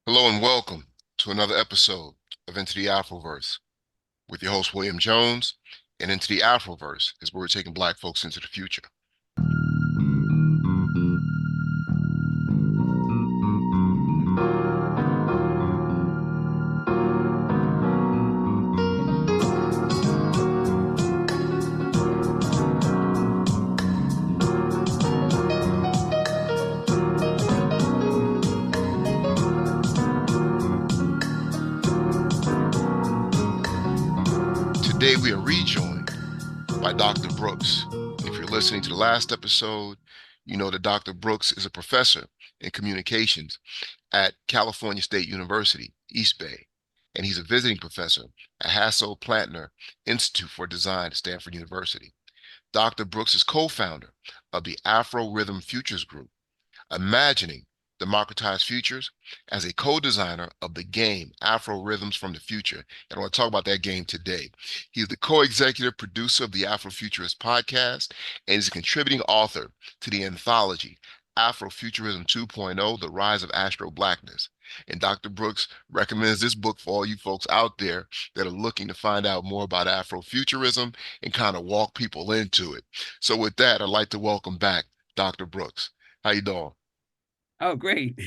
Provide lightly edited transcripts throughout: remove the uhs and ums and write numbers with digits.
Hello and welcome to another episode of Into the Afroverse with your host, William Jones. And Into the Afroverse is where we're taking Black folks into the future. Today we are rejoined by Dr. Brooks. And if you're listening to the last episode, you know that Dr. Brooks is a professor in communications at California State University, East Bay, and he's a visiting professor at Hasso-Plattner Institute for Design at Stanford University. Dr. Brooks is co-founder of the Afro Rhythm Futures Group, imagining democratized futures as a co-designer of the game Afro Rhythms from the Future. And I want to talk about that game today. He's the co-executive producer of the Afrofuturist podcast, and he's a contributing author to the anthology Afrofuturism 2.0, The Rise of Astro Blackness. And Dr. Brooks recommends this book for all you folks out there that are looking to find out more about Afrofuturism and kind of walk people into it. So with that, I'd like to welcome back Dr. Brooks. How you doing? Oh, great.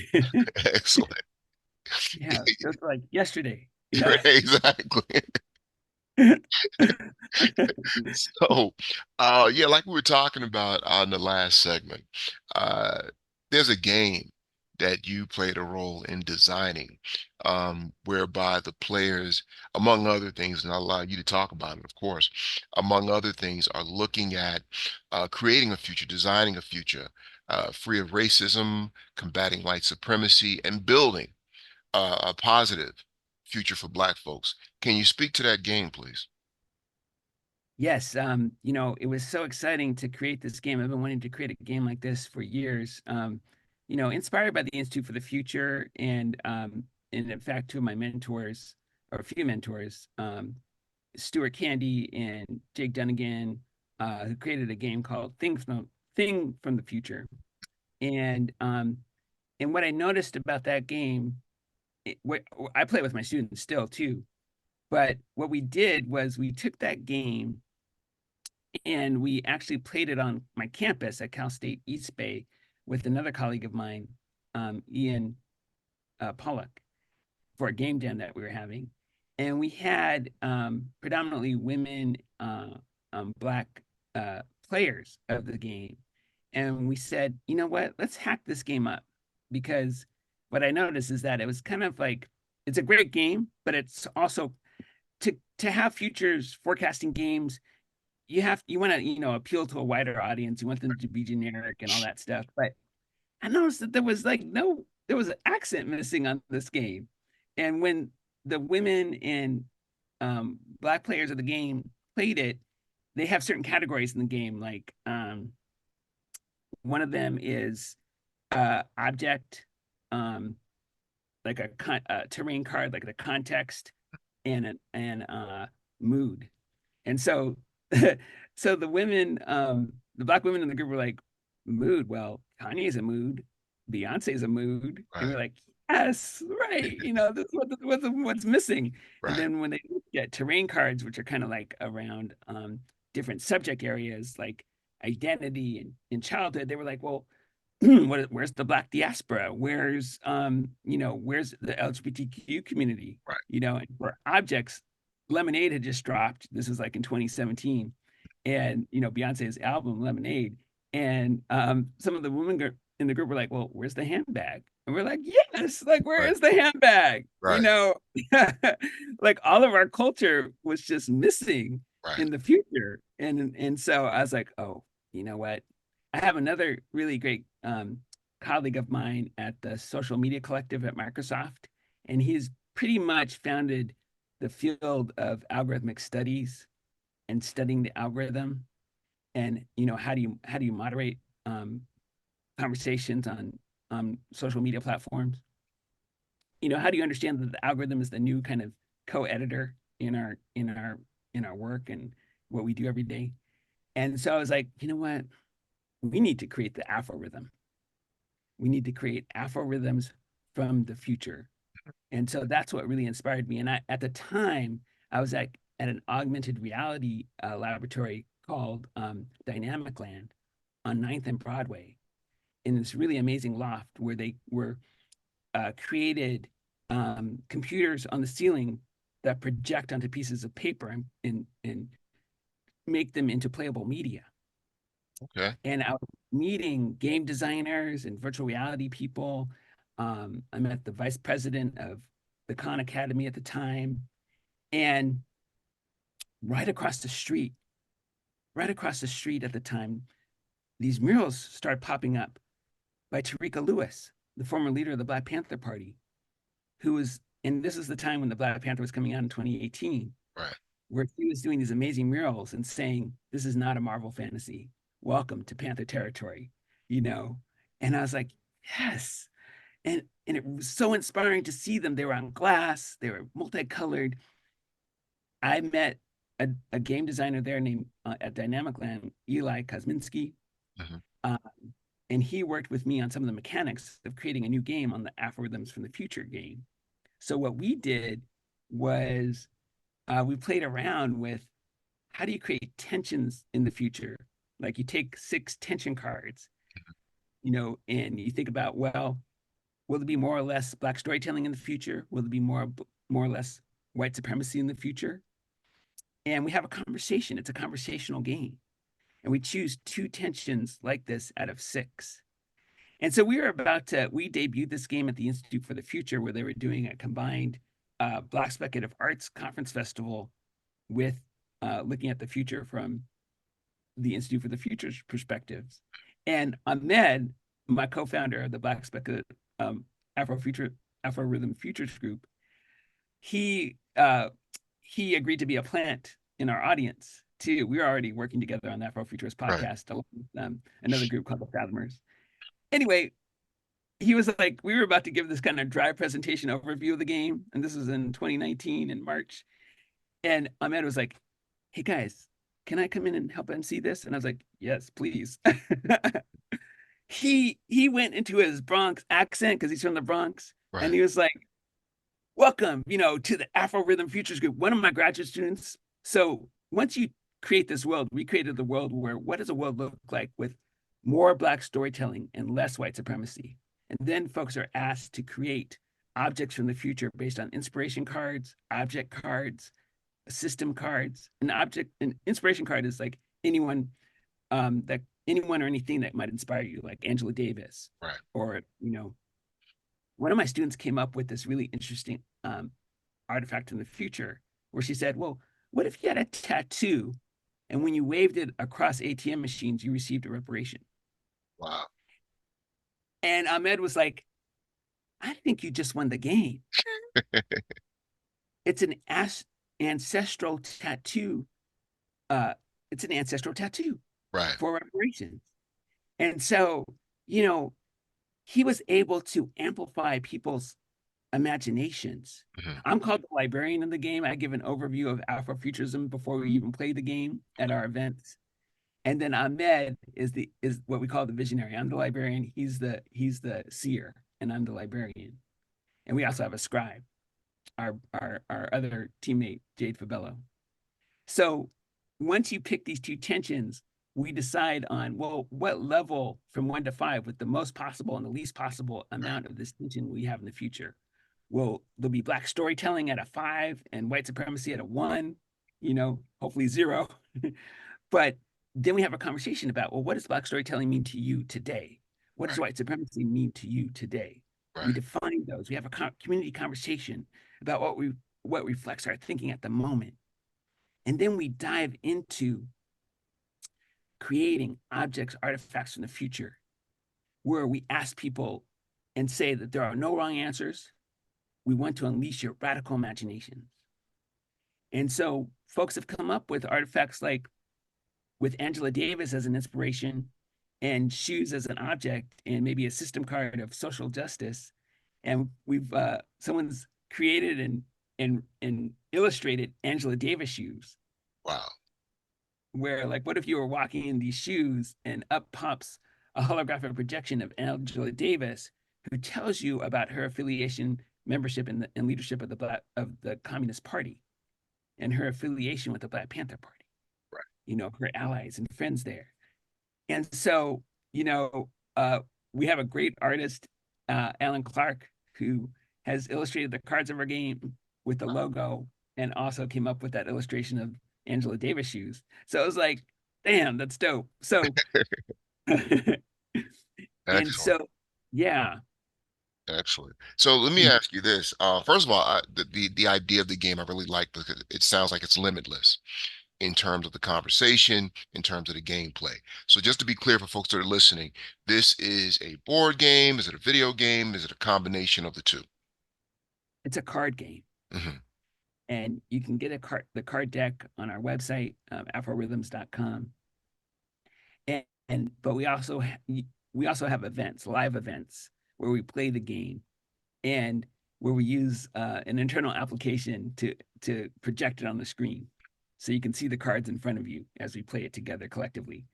Excellent. Yeah, just like yesterday, you know. Exactly. So, yeah, like we were talking about on the last segment, uh, there's a game that you played a role in designing, whereby the players, among other things, and I'll allow you to talk about it, of course, among other things, are looking at creating a future, designing a future free of racism, combating white supremacy, and building a positive future for Black folks. Can you speak to that game, please? Yes, it was so exciting to create this game. I've been wanting to create a game like this for years. Inspired by the Institute for the Future and in fact, two of my mentors, or a few mentors, Stuart Candy and Jake Dunnigan, who created a game called Thing from the Future. And um, and what I noticed about that game, what I play with my students still too. But what we did was we took that game and we actually played it on my campus at Cal State East Bay with another colleague of mine, Ian Pollock, for a game jam that we were having. And we had predominantly women, Black players of the game. And we said, you know what, let's hack this game up. Because what I noticed is that it was kind of like, it's a great game, but it's also to have futures forecasting games, you want to appeal to a wider audience. You want them to be generic and all that stuff. But I noticed that there was an accent missing on this game. And when the women and Black players of the game played it, they have certain categories in the game. Like one of them is object, um, like a terrain card, like the context and mood. And so so the Black women in the group were like, mood. Well, Kanye's a mood, Beyonce's a mood. And we're Right, like, yes, right. This is what's missing. And right, then when they get terrain cards, which are kind of like around different subject areas like identity and childhood, they were like, well, where's the Black diaspora? Where's the LGBTQ community? right, And for objects, Lemonade had just dropped. This was like in 2017, and Beyonce's album Lemonade. And some of the women in the group were like, "Well, where's the handbag?" And we're like, "Yes, like where right, is the handbag?" right, Like all of our culture was just missing right. in the future. And so I was like, "Oh, you know what? I have another really great colleague of mine at the social media collective at Microsoft, and he's pretty much founded the field of algorithmic studies and studying the algorithm. And how do you moderate conversations on social media platforms? How do you understand that the algorithm is the new kind of co-editor in our work and what we do every day? And so I was like, you know what? We need to create the Afro rhythm. We need to create Afro rhythms from the future. And so that's what really inspired me. And at the time, I was at an augmented reality laboratory called Dynamic Land on Ninth and Broadway in this really amazing loft where they were created computers on the ceiling that project onto pieces of paper and make them into playable media. Okay. And I was meeting game designers and virtual reality people. I met the vice president of the Khan Academy at the time. And right across the street, right across the street at the time, these murals started popping up by Tarika Lewis, the former leader of the Black Panther Party, who was, and this is the time when the Black Panther was coming out in 2018, Right. where he was doing these amazing murals and saying, "This is not a Marvel fantasy. Welcome to Panther territory," you know? And I was like, yes. And it was so inspiring to see them. They were on glass, they were multicolored. I met a game designer there named at Dynamic Land, Eli Kosminski. Hmm. Um, and he worked with me on some of the mechanics of creating a new game on the Algorithms from the Future game. So what we did was we played around with how do you create tensions in the future? Like you take 6 tension cards, and you think about, well, will there be more or less black storytelling in the future? Will there be more or less white supremacy in the future? And we have a conversation. It's a conversational game. And we choose 2 tensions like this out of 6. And so we debuted this game at the Institute for the Future, where they were doing a combined Black Speculative Arts Conference Festival with looking at the future from the Institute for the Future's perspectives. And Ahmed, my co-founder of the Black Speculative Afro Future Afro Rhythm Futures Group, he he agreed to be a plant in our audience too. We were already working together on the Afro Futurist Right. podcast along with another group called the Fathomers. Anyway, he was like, we were about to give this kind of dry presentation overview of the game, and this was in 2019 in March. And Ahmed was like, "Hey guys, can I come in and help MC this?" And I was like, "Yes, please." He went into his Bronx accent because he's from the Bronx, and Right. he was like, "Welcome, to the Afro Rhythm Futures Group, one of my graduate students." So once you create this world, we created the world where what does a world look like with more Black storytelling and less white supremacy? And then folks are asked to create objects from the future based on inspiration cards, object cards, system cards. An inspiration card is like anyone or anything that might inspire you, like Angela Davis, Right. or one of my students came up with this really interesting artifact in the future where she said, well, what if you had a tattoo and when you waved it across ATM machines, you received a reparation? Wow. And Ahmed was like, I think you just won the game. It's an ancestral tattoo. Uh, it's an ancestral tattoo Right. for reparations. And so, you know, he was able to amplify people's imaginations. Hmm. I'm called the librarian in the game. I give an overview of Afrofuturism before we even play the game at our events. And then Ahmed is what we call the visionary. I'm the librarian. He's the seer, and I'm the librarian. And we also have a scribe, our other teammate Jade Fabello. So once you pick these 2 tensions, we decide on, well, what level from 1 to 5 with the most possible and the least possible Right. amount of this tension we have in the future. Will there'll be black storytelling at a 5 and white supremacy at a 1, hopefully 0. But then we have a conversation about, well, what does black storytelling mean to you today? What does Right. white supremacy mean to you today? We Right. define those. We have a community conversation about what reflects our thinking at the moment. And then we dive into creating objects, artifacts from the future, where we ask people and say that there are no wrong answers. We want to unleash your radical imaginations. And so folks have come up with artifacts like with Angela Davis as an inspiration and shoes as an object and maybe a system card of social justice. And we've someone's created and illustrated Angela Davis shoes Wow. where like what if you were walking in these shoes and up pops a holographic projection of Angela Davis who tells you about her affiliation membership and leadership of the Communist Party and her affiliation with the Black Panther Party. Right. Her allies and friends there. And so, you know, uh, we have a great artist, Alan Clark, who has illustrated the cards of our game with the logo and also came up with that illustration of Angela Davis shoes. So it was like, damn, that's dope. So, and Excellent. so, yeah, Excellent. So let me ask you this. First of all, the idea of the game I really like because it sounds like it's limitless in terms of the conversation, in terms of the gameplay. So just to be clear for folks that are listening, this is a board game. Is it a video game? Is it a combination of the two? it's a card game. Hmm. And you can get the card deck on our website, afrorhythms.com. And but we also have live events where we play the game and where we use an internal application to project it on the screen, so you can see the cards in front of you as we play it together collectively.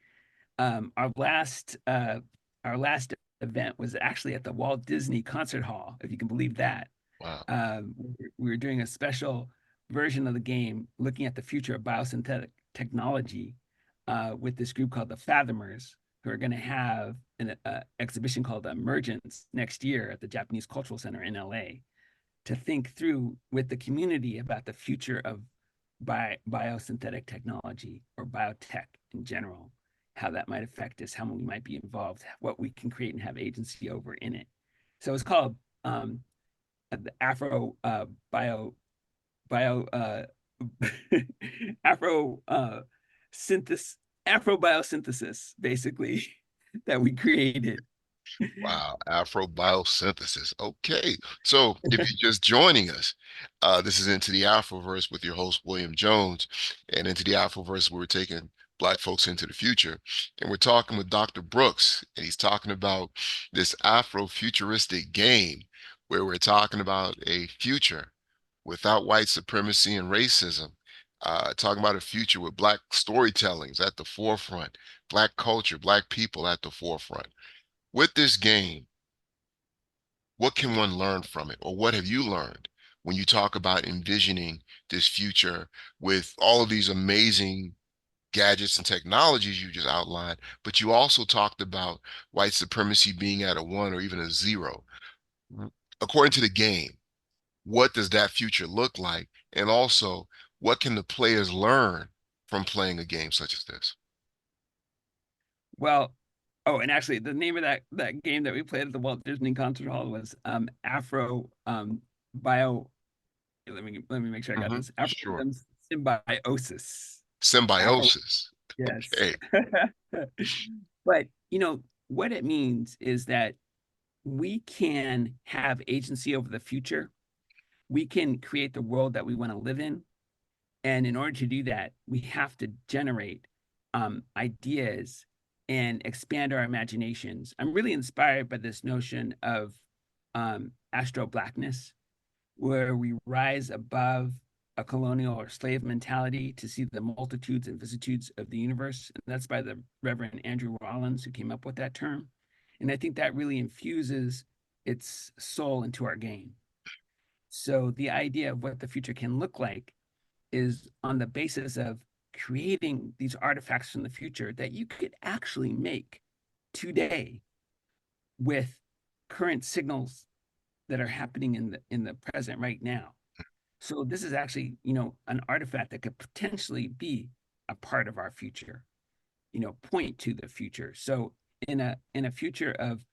Um, our last uh, our last event was actually at the Walt Disney Concert Hall, if you can believe that. Wow. Um, we were doing a special version of the game looking at the future of biosynthetic technology with this group called the Fathomers, who are going to have an exhibition called Emergence next year at the Japanese Cultural Center in LA to think through with the community about the future of biosynthetic technology or biotech in general, how that might affect us, how we might be involved, what we can create and have agency over in it. So it's called the bio Afro synthesis Afro biosynthesis, basically, that we created. Wow, Afro biosynthesis. Okay, so if you're just joining us, this is Into the Afroverse with your host, William Jones. And Into the Afroverse, we're taking Black folks into the future. And we're talking with Dr. Brooks, and he's talking about this Afro-futuristic game where we're talking about a future without white supremacy and racism. Talking about a future with Black storytellings at the forefront, Black culture, Black people at the forefront. With this game, what can one learn from it? Or what have you learned when you talk about envisioning this future with all of these amazing gadgets and technologies you just outlined, but you also talked about white supremacy being at a one or even a zero. According to the game, what does that future look like? And also, what can the players learn from playing a game such as this? Well, oh, and actually, the name of that game that we played at the Walt Disney Concert Hall was Afro Bio. Let me make sure I got this. Afro Sure. symbiosis. Afro, Symbiosis. yes. Okay. But what it means is that we can have agency over the future. We can create the world that we want to live in. And in order to do that, we have to generate ideas and expand our imaginations. I'm really inspired by this notion of astro blackness, where we rise above a colonial or slave mentality to see the multitudes and vicissitudes of the universe. And that's by the Reverend Andrew Rollins, who came up with that term. And I think that really infuses its soul into our game. So the idea of what the future can look like is on the basis of creating these artifacts from the future that you could actually make today with current signals that are happening in the present right now. So this is actually, an artifact that could potentially be a part of our future, point to the future. So in a future of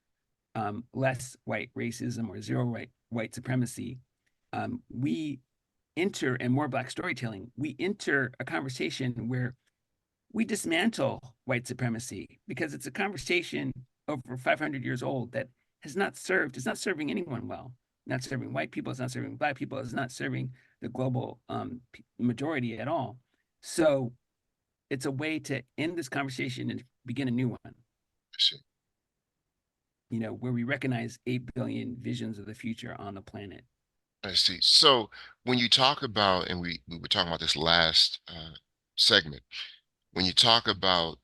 less white racism or zero white supremacy, we enter and more Black storytelling. We enter a conversation where we dismantle white supremacy because it's a conversation over 500 years old that has not served. It's not serving anyone well. Not serving white people. It's not serving Black people. It's not serving the global majority at all. So it's a way to end this conversation and begin a new one. Where we recognize 8 billion visions of the future on the planet. I see. So when you talk about, and we were talking about this last segment, when you talk about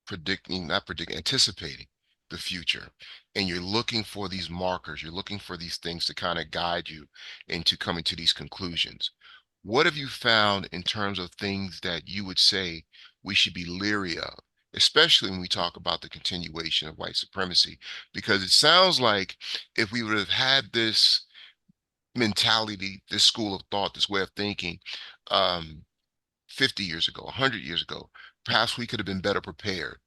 predicting, not predicting, anticipating the future, and you're looking for these markers, you're looking for these things to kind of guide you into coming to these conclusions. What have you found in terms of things that you would say we should be leery of, especially when we talk about the continuation of white supremacy? Because it sounds like if we would have had this mentality, this school of thought, this way of thinking, um, 50 years ago, 100 years ago, perhaps we could have been better prepared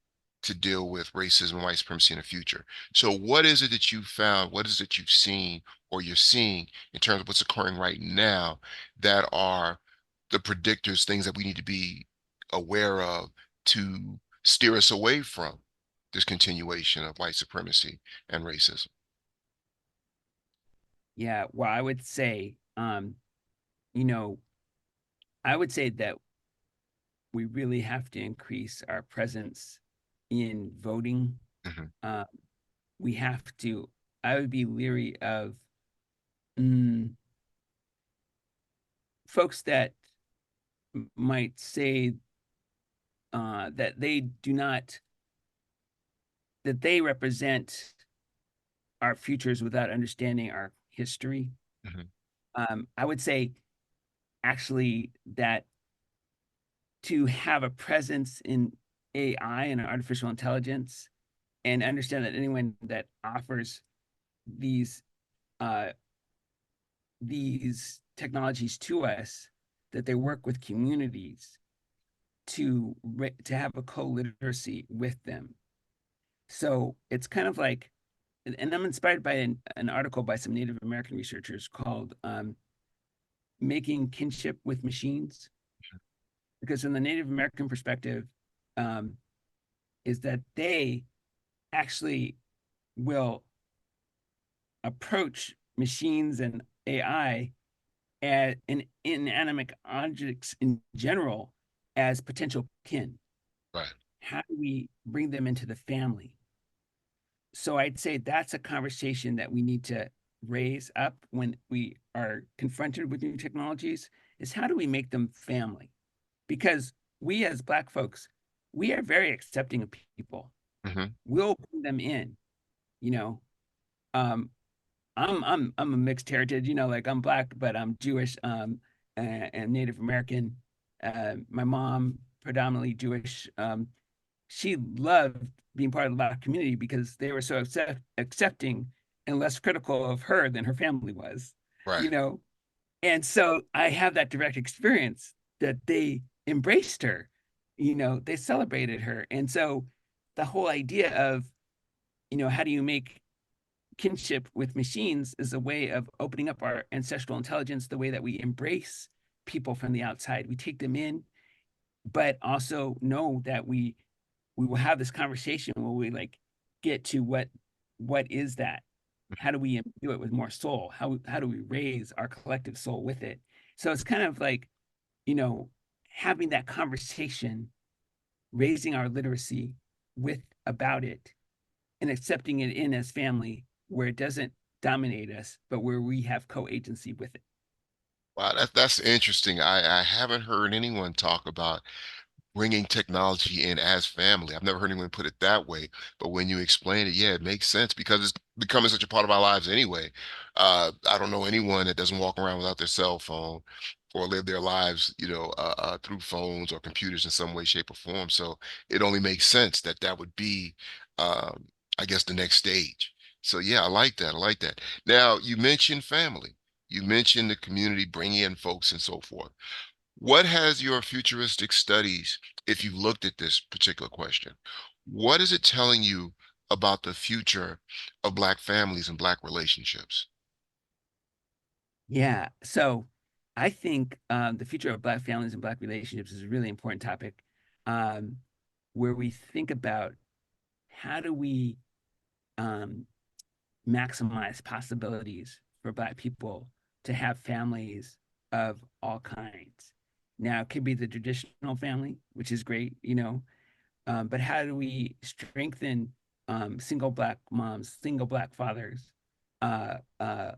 to deal with racism and white supremacy in the future. So, what is it that you found? What is it you've seen or you're seeing in terms of what's occurring right now that are the predictors, things that we need to be aware of to steer us away from this continuation of white supremacy and racism? Yeah, well, I would say, you know, I would say that we really have to increase our presence in voting. Hmm. Uh, we have to, I would be leery of mm, folks that might say that they do not, that they represent our futures without understanding our history. Hmm. I would say actually that to have a presence in AI and artificial intelligence and understand that anyone that offers these uh, these technologies to us, that they work with communities to have a co-literacy with them. So it's kind of like, and I'm inspired by an article by some Native American researchers called "Making Kinship with Machines," because from the Native American perspective, um, is that they actually will approach machines and AI and inanimate objects in general as potential kin. Right. How do we bring them into the family? So I'd say that's a conversation that we need to raise up when we are confronted with new technologies is how do we make them family? Because we as Black folks, we are very accepting of people. Hmm. We'll bring them in, you know. Um, I'm a mixed heritage, like I'm Black, but I'm Jewish, and Native American. My mom predominantly Jewish. She loved being part of the Black community because they were so accepting and less critical of her than her family was, Right. you know. And so I have that direct experience that they embraced her, they celebrated her, and so the whole idea of how do you make kinship with machines is a way of opening up our ancestral intelligence, the way that we embrace people from the outside. We take them in, but also know that we will have this conversation where we like get to what is that? How do we do it with more soul? How do we raise our collective soul with it? So it's kind of like, you know, having that conversation, raising our literacy with about it and accepting it in as family where it doesn't dominate us, but where we have co-agency with it. Wow, that's interesting. I haven't heard anyone talk about bringing technology in as family. I've never heard anyone put it that way, but when you explain it, yeah, it makes sense because it's becoming such a part of our lives anyway. I don't know anyone that doesn't walk around without their cell phone or live their lives, through phones or computers in some way, shape, or form. So it only makes sense that that would be, um, I guess, the next stage. So yeah, I like that. I like that. Now, you mentioned family. You mentioned the community bringing in folks and so forth. What has your futuristic studies, if you've looked at this particular question, what is it telling you about the future of Black families and Black relationships? Yeah. So I think the future of Black families and Black relationships is a really important topic, um, where we think about how do we um, maximize possibilities for Black people to have families of all kinds. Now, it could be the traditional family, which is great, but how do we strengthen single Black moms, single Black fathers, uh, uh,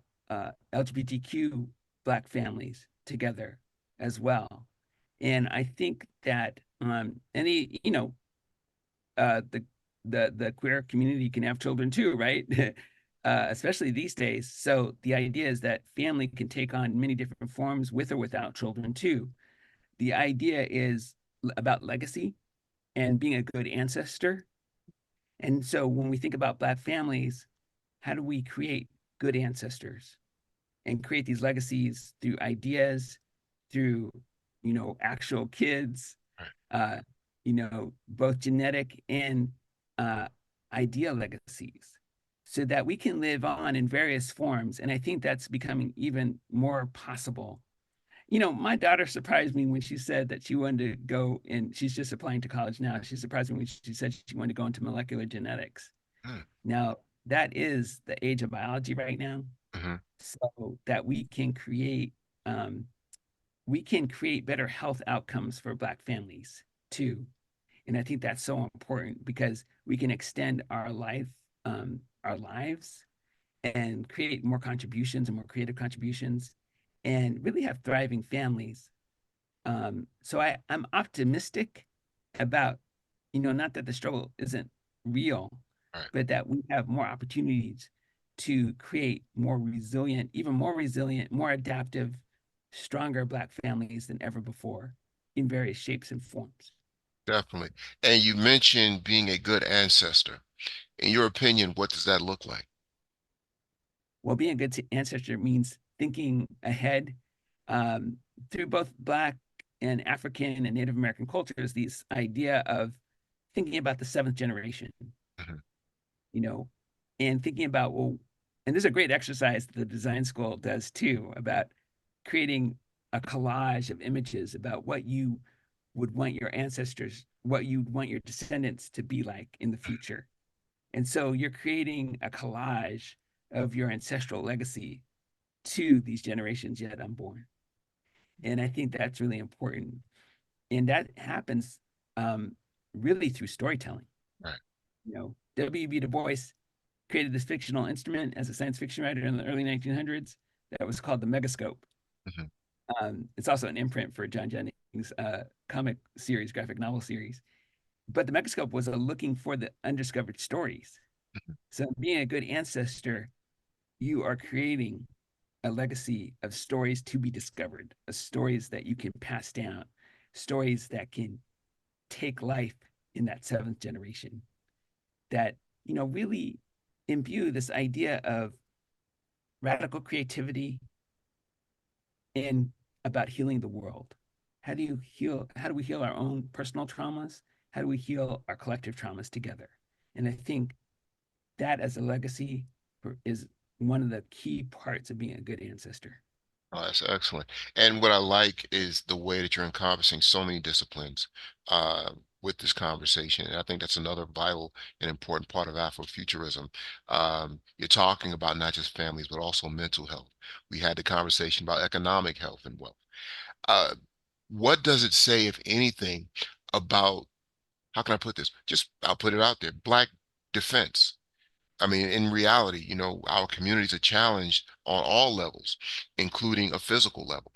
LGBTQ Black families together as well? And I think that any, the the queer community can have children too, right? Especially these days. So the idea is that family can take on many different forms with or without children too. The idea is about legacy and being a good ancestor. And so when we think about Black families, how do we create good ancestors and create these legacies through ideas, through, actual kids, Right. uh, both genetic and uh, idea legacies, so that we can live on in various forms. And I think that's becoming even more possible. My daughter surprised me when she said that she wanted to go, and she's just applying to college now. She surprised me when she said she wanted to go into molecular genetics. Mm. Now, that is the age of biology right now, Hmm. so that um, we can create better health outcomes for Black families too. And I think that's so important because we can extend our lives, and create more contributions and more creative contributions, and really have thriving families. So I'm optimistic about, not that the struggle isn't real, Right. but that we have more opportunities to create more resilient, even more resilient, more adaptive, stronger Black families than ever before in various shapes and forms. Definitely. And you mentioned being a good ancestor. In your opinion, what does that look like? Well, being a good ancestor means thinking ahead, um, through both Black and African and Native American cultures, this idea of thinking about the seventh generation, Hmm. you know, and thinking about, well, and there's a great exercise that the design school does too, about creating a collage of images about what you would want your ancestors, what you want your descendants to be like in the future. And so you're creating a collage of your ancestral legacy to these generations yet unborn. And I think that's really important. And that happens, um, really through storytelling. Right. W.B. Du Bois created this fictional instrument as a science fiction writer in the early 1900s that was called the megascope. Hmm. It's also an imprint for John Jennings' comic series, graphic novel series. But the megascope was looking for the undiscovered stories. So, being a good ancestor, you are creating a legacy of stories to be discovered, of stories that you can pass down, stories that can take life in that seventh generation, that, really imbue this idea of radical creativity and about healing the world. How do you heal? How do we heal our own personal traumas? How do we heal our collective traumas together? And I think that as a legacy is one of the key parts of being a good ancestor. Oh, that's excellent. And what I like is the way that you're encompassing so many disciplines uh, with this conversation. And I think that's another vital and important part of Afrofuturism. You're talking about not just families, but also mental health. We had the conversation about economic health and wealth. Uh, what does it say, if anything, about, how can I put this? Just, I'll put it out there, Black defense. I mean, in reality, our communities are challenged on all levels, including a physical level.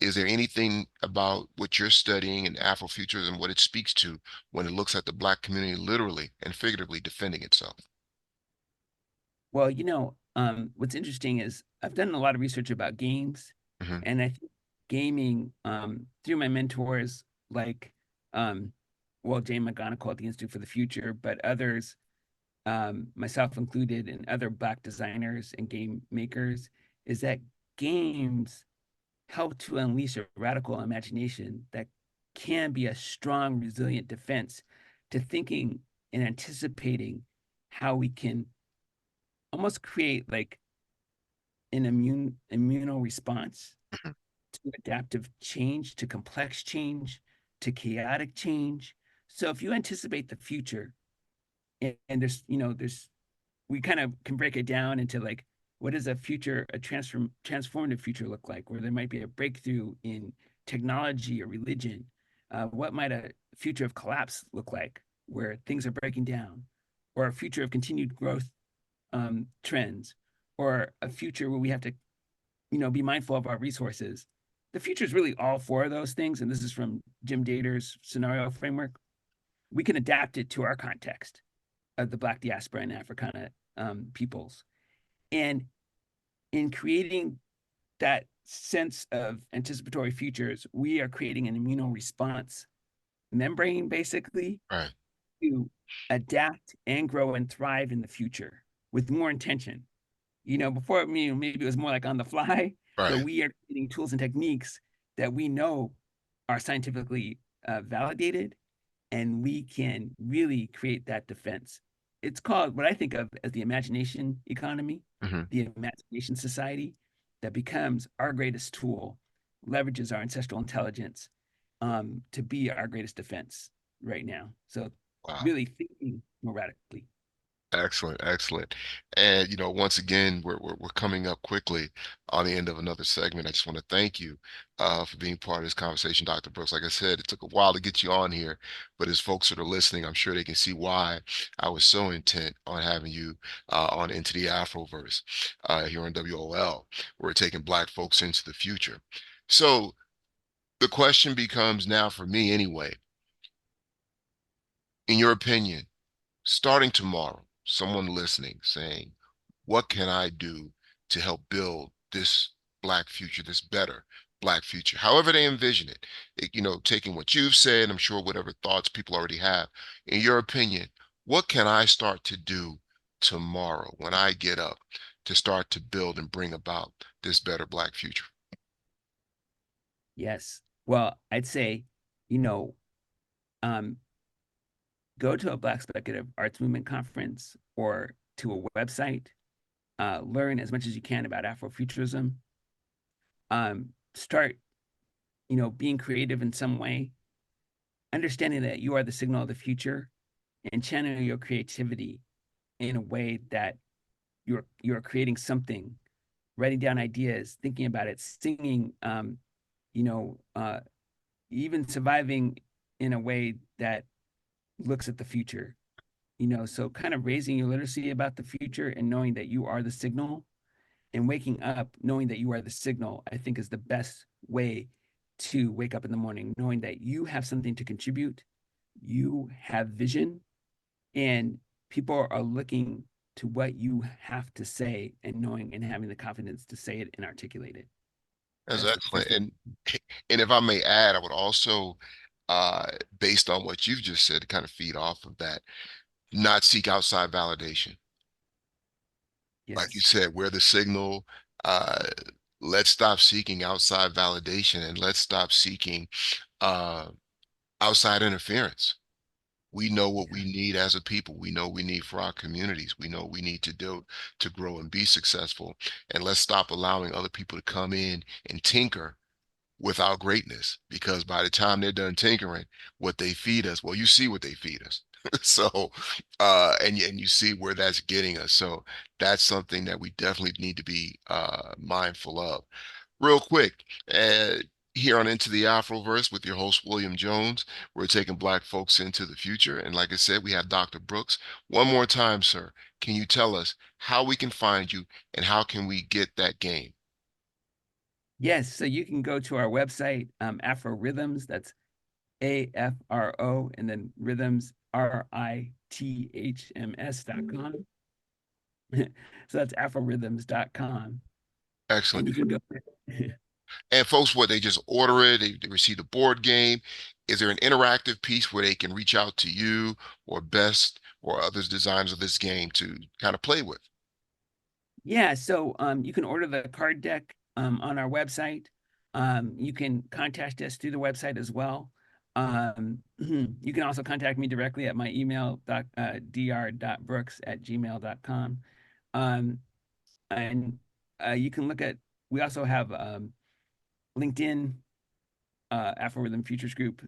Is there anything about what you're studying in Afrofuturism, what it speaks to when it looks at the Black community literally and figuratively defending itself? Well, what's interesting is I've done a lot of research about games, Hmm. and I think gaming, through my mentors like, um, well, Jane McGonigal at the Institute for the Future, but others, myself included, and other Black designers and game makers, is that games help to unleash a radical imagination that can be a strong, resilient defense to thinking and anticipating how we can almost create like an immuno response to adaptive change, to complex change, to chaotic change. So if you anticipate the future, and there's we kind of can break it down into like, what does a future, a transformative future look like, where there might be a breakthrough in technology or religion. What might a future of collapse look like, where things are breaking down, or a future of continued growth, trends, or a future where we have to, be mindful of our resources. The future is really all four of those things, and this is from Jim Dater's scenario framework. We can adapt it to our context. of the Black diaspora and Africana peoples. And in creating that sense of anticipatory futures, we are creating an immune response membrane basically Right. to adapt and grow and thrive in the future with more intention. Before, maybe it was more like on the fly, but Right. we are creating tools and techniques that we know are scientifically validated, and we can really create that defense. It's called what I think of as the imagination economy, Hmm. the imagination society that becomes our greatest tool, leverages our ancestral intelligence to be our greatest defense right now. So, Wow. really thinking more radically. Excellent, excellent. And once again, we're coming up quickly on the end of another segment. I just want to thank you for being part of this conversation, Dr. Brooks. Like I said, it took a while to get you on here, but as folks that are listening, I'm sure they can see why I was so intent on having you on Into the Afroverse here on WOL. We're taking Black folks into the future. So the question becomes now for me anyway, in your opinion, starting tomorrow, someone listening saying, what can I do to help build this Black future, this better Black future, however they envision it? Taking what you've said, I'm sure whatever thoughts people already have. In your opinion, what can I start to do tomorrow when I get up to start to build and bring about this better Black future? Yes. Well, I'd say, you know, um, go to a Black Speculative Arts Movement conference or to a website, learn as much as you can about Afrofuturism, start, being creative in some way, understanding that you are the signal of the future and channeling your creativity in a way that you're creating something, writing down ideas, thinking about it, singing, you know, uh, even surviving in a way that looks at the future. So kind of raising your literacy about the future and knowing that you are the signal and waking up knowing that you are the signal, I think is the best way to wake up in the morning, knowing that you have something to contribute, you have vision, and people are looking to what you have to say and knowing and having the confidence to say it and articulate it. That's That's the excellent. first thing. And if I may add, I would also, uh, based on what you've just said, to kind of feed off of that, not seek outside validation. Like you Yes. said, we're the signal. Uh, let's stop seeking outside validation and let's stop seeking uh, outside interference. We know what we need as a people. We know we need for our communities. We know we need to do to grow and be successful. And let's stop allowing other people to come in and tinker with our greatness, because by the time they're done tinkering, what they feed us, well, you see what they feed us. So, and you see where that's getting us. So that's something that we definitely need to be mindful of. Real quick, uh, here on Into the Afroverse with your host, William Jones, we're taking Black folks into the future. And like I said, we have Dr. Brooks. One more time, sir, can you tell us how we can find you and how can we get that game? Yes. So you can go to our website, Afro Rhythms. That's AFRO and then rhythms, RITHMS.com. So that's afrorhythms.com. Excellent. And you can go. And folks, what, they just order it, they receive the board game. Is there an interactive piece where they can reach out to you or Best or others designers of this game to kind of play with? Yeah, so you can order the card deck on our website. You can contact us through the website as well. You can also contact me directly at my email, dr.brooks@gmail.com. Um, and you can look at, we also have LinkedIn, Afro Rhythm Futures Group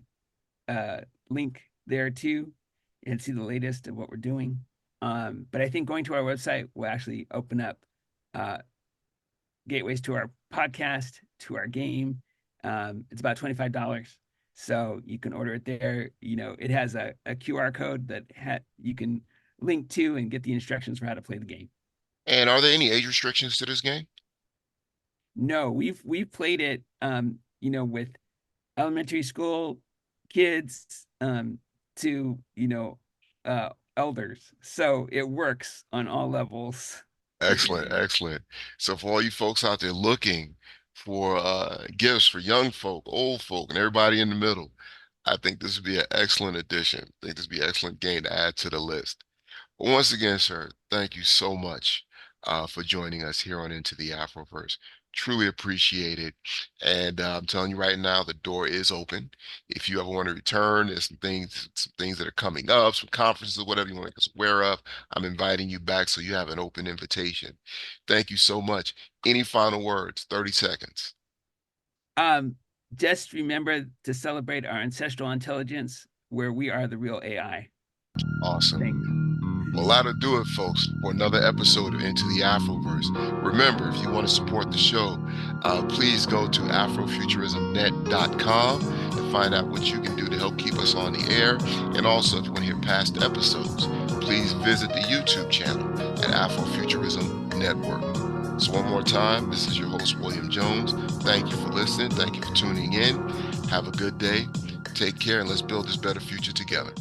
link there too, and see the latest of what we're doing. But I think going to our website will actually open up uh, gateways to our podcast, to our game. It's about $25. So you can order it there. It has a QR code that you can link to and get the instructions for how to play the game. And are there any age restrictions to this game? No, we've played it with elementary school kids to elders. So it works on all levels. Excellent, excellent. So for all you folks out there looking for gifts for young folk, old folk, and everybody in the middle, I think this would be an excellent addition. I think this would be an excellent game to add to the list. But once again, sir, thank you so much for joining us here on Into the Afroverse. Truly appreciate it. And I'm telling you right now, the door is open. If you ever want to return, there's some things that are coming up, some conferences or whatever you want to make us aware of. I'm inviting you back so you have an open invitation. Thank you so much. Any final words? 30 seconds. Um, just remember to celebrate our ancestral intelligence, where we are the real AI. Thank Awesome. you. Well, that'll do it, folks, for another episode of Into the Afroverse. Remember, if you want to support the show, please go to afrofuturismnet.com to find out what you can do to help keep us on the air. And also, if you want to hear past episodes, please visit the YouTube channel at Afrofuturism Network. So one more time, this is your host, William Jones. Thank you for listening. Thank you for tuning in. Have a good day. Take care, and let's build this better future together.